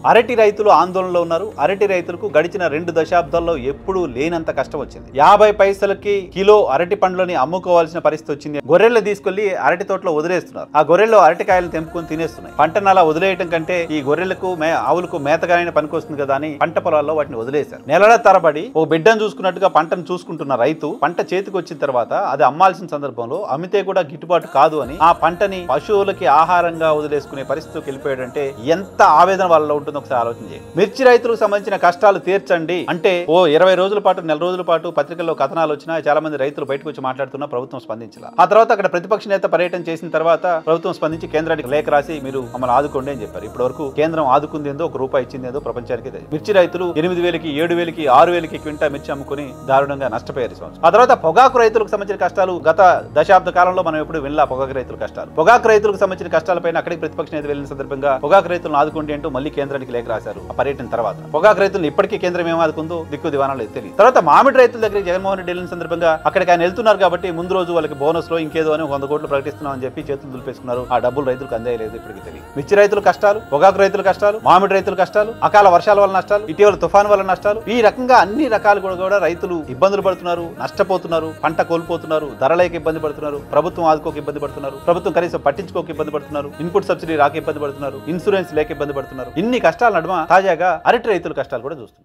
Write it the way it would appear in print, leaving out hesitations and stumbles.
అరటి రైతులు ఆందోళనలో ఉన్నారు. అరటి రైతులకు గడిచిన 2 దశాబ్దాల్లో ఎప్పుడూ లేనంత కష్టం వచ్చింది. 50 పైసలకి కిలో అరటి పండ్లని అమ్ముకోవాల్సిన పరిస్థితి వచ్చింది. గొర్రెలు తీసుకెళ్లి అరటి తోటలో వదిలేస్తున్నారు. ఆ గొర్రెలు అరటికాయలను తెంపుకొని తినేస్తున్నాయి. పంటను అలా వదిలేయటం కంటే ఈ గొర్రెలకు ఆవులకు మేతగానే పనికొస్తుంది కదా అని పంట పొలాల్లో వాటిని వదిలేశారు. నెలల తరబడి ఓ బిడ్డను చూసుకున్నట్టుగా పంటను చూసుకుంటున్న రైతు పంట చేతికి వచ్చిన తర్వాత అది అమ్మాల్సిన సందర్భంలో అమ్మితే కూడా గిట్టుబాటు కాదు అని ఆ పంటని పశువులకి ఆహారంగా వదిలేసుకునే పరిస్థితికి వెళ్ళిపోయాడంటే ఎంత ఆవేదన వాళ్ళలో ఉంటుందో ఒకసారి ఆలోచన చేయండి. మిర్చి రైతులకు సంబంధించిన కష్టాలు తీర్చండి అంటే ఓ 20 రోజుల పాటు నెల రోజుల పాటు పత్రికల్లో కథనాలు వచ్చినా చాలా మంది రైతులు బయటకు వచ్చి మాట్లాడుతున్నా ప్రభుత్వం స్పందించాల. ఆ తర్వాత అక్కడ ప్రతిపక్ష నేత పర్యటన చేసిన తర్వాత ప్రభుత్వం స్పందించి కేంద్రానికి లేఖ రాసి మీరు మమ్మల్ని ఆదుకోండి అని చెప్పారు. ఇప్పటి వరకు కేంద్రం ఆదుకుంది ఏందో, ₹1 ఇచ్చింది ఏందో ప్రపంచానికి తెలియదు. మిర్చి రైతులు 8,000కి 7,000కి 6,000కి క్వింటా మిర్చి అమ్ముకుని దారుణంగా నష్టపోయారు. ఆ తర్వాత పొగాకు రైతులకు సంబంధించిన కష్టాలు గత దశాబ్ద కాలంలో మనం ఎప్పుడు వినలా. పొగాకు రైతుల కష్టాలు, పొగాకు రైతులకు సంబంధించిన కష్టాలపైన అక్కడికి ప్రతిపక్ష నేత వెళ్ళిన సందర్భంగా పొగాకు రైతులను ఆదుకోండి అంటూ మళ్ళీ కేంద్రానికి లేఖ రాశారు. ఆ పర్యటన తర్వాత పొగాకు రైతులు ఇప్పటికీ కేంద్రం ఏం ఆదుకుందో దిక్కు దివాణం లేదు తెలియదు. తర్వాత మామిడి రైతుల దగ్గరికి జగన్మోహన్ రెడ్డి వెళ్ళిన సందర్భంగా అక్కడికి ఆయన వెళ్తున్నారు కాబట్టి ముందు రోజు వాళ్ళకి బోనస్ లో ఇంకేదో అని 100 కోట్లు ప్రకటిస్తున్నాం అని చెప్పి చేతులు దులిపేసుకున్నారు. ఆ డబ్బులు రైతులకు అందేయలేదు ఇప్పటికి తెలియదు. మిర్చి రైతుల కష్టాలు, పొగాకు రైతుల కష్టాలు, మామిడి రైతుల కష్టాలు, అకాల వర్షాల వల్ల నష్టాలు, ఇటీవల తుఫాను వల్ల నష్టాలు, ఈ రకంగా అన్ని రకాలు కూడా రైతులు ఇబ్బందులు పడుతున్నారు, నష్టపోతున్నారు, పంట కోల్పోతున్నారు, ధరలేక ఇబ్బంది పడుతున్నారు, ప్రభుత్వం ఆదుకోక ఇబ్బంది పడుతున్నారు, ప్రభుత్వం కనీసం పట్టించుకోక ఇబ్బంది పడుతున్నారు, ఇన్పుట్ సబ్సిడీ రాక ఇబ్బంది పడుతున్నారు, ఇన్సూరెన్స్ లేక ఇబ్బంది పడుతున్నారు. ఇన్ని కష్టాల నడుమ తాజాగా అరటి రైతుల కష్టాలు కూడా చూస్తున్నాం.